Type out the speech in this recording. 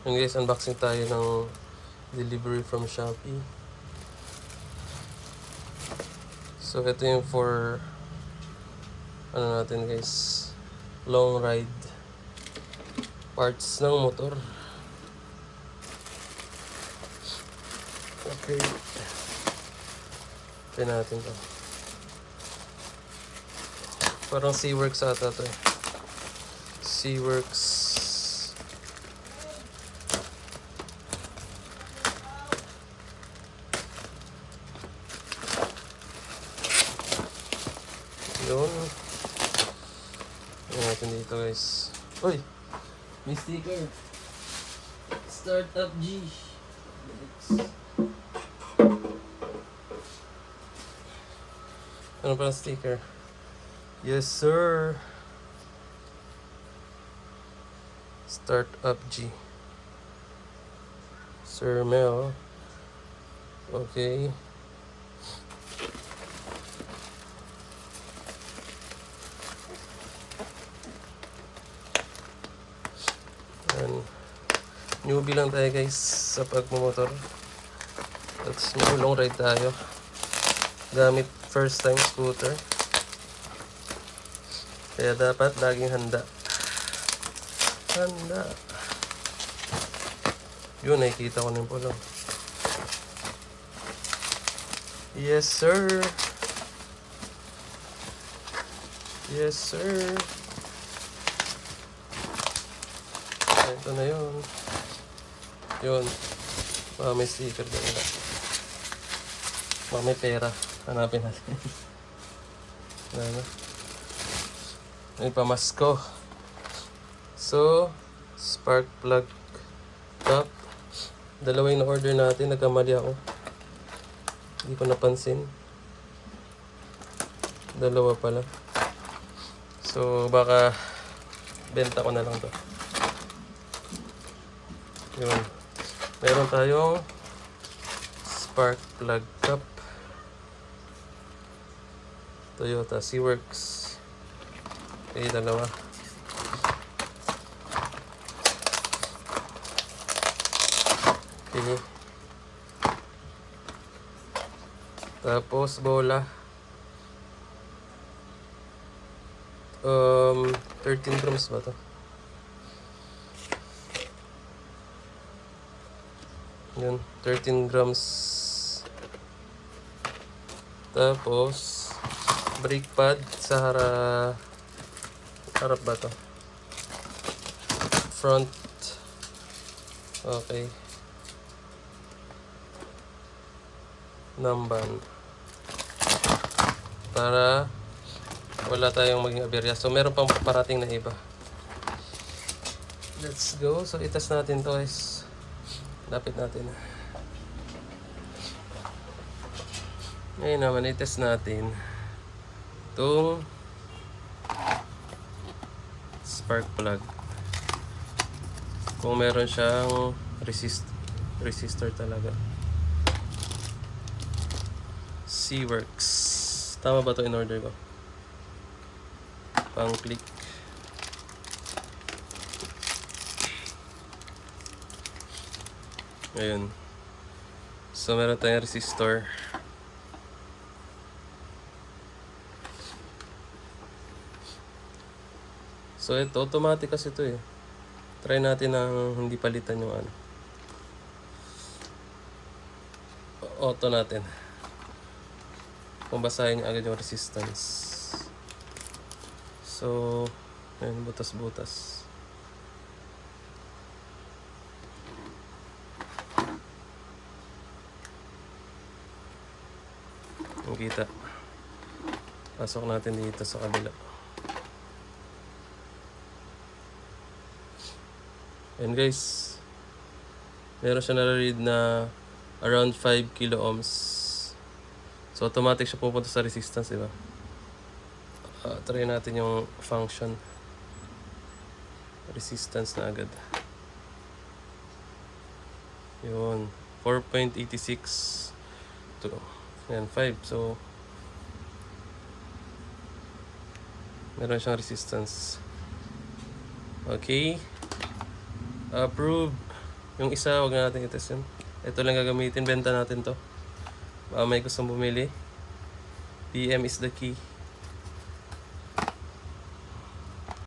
Yun guys, unboxing tayo ng delivery from Shopee. So ito yung for ano natin guys, long ride parts ng motor. Okay, try natin to. Parang SeaWorks ata to eh. SeaWorks. Yun. Yan natin dito guys. Uy! May sticker. Startup G. Ano pa ang sticker? Yes sir. Startup G. Sir Mel. Okay. And newbie lang tayo guys sa pagmumotor. That's long ride tayo. Gamit first time scooter. Kaya dapat laging handa. Handa. Yun, nakikita ko na yung pulong. Yes sir. Yes sir. Ito na yun. Yun. May sticker din nila. May pera. Hanapin natin. Ano? May pamasko. So, spark plug top. Dalawa yung na-order natin. Nagkamali ako. Hindi ko napansin. Dalawa pala. So, baka benta ko na lang to. Yun. Meron tayong spark plug cup. Toyota SeaWorks. Okay, dalawa. Okay. Tapos bola. 13 grams ba to? Yun, 13 grams. Tapos brake pad sa harap ba to? Front. Okay. Namban. Para wala tayong maging aberya. So meron pang parating na iba. Let's go. So itas natin to guys. Lapit natin. Ngayon naman, i-test natin itong spark plug. Kung meron siyang resistor talaga. SeaWorks. Tama ba ito in order ko? Pang click. Ayun. So meron tayong resistor. So ito automatic kasi ito eh. Try natin ng hindi palitan yung ano. Auto natin. Kung basahin niya agad yung resistance. So ayun, butas-butas. Kita. Pasok natin dito sa kabila. And guys, meron siya na-read na around 5 kilo ohms. So automatic siya pupunta sa resistance, diba? Try natin yung function. Resistance na agad. Yun, 4.86 to yan, 5. So meron siyang resistance. Okay. Approve. Yung isa, wag na natin i-test yun. Ito lang gagamitin, benta natin to. May gustong bumili. PM is the key.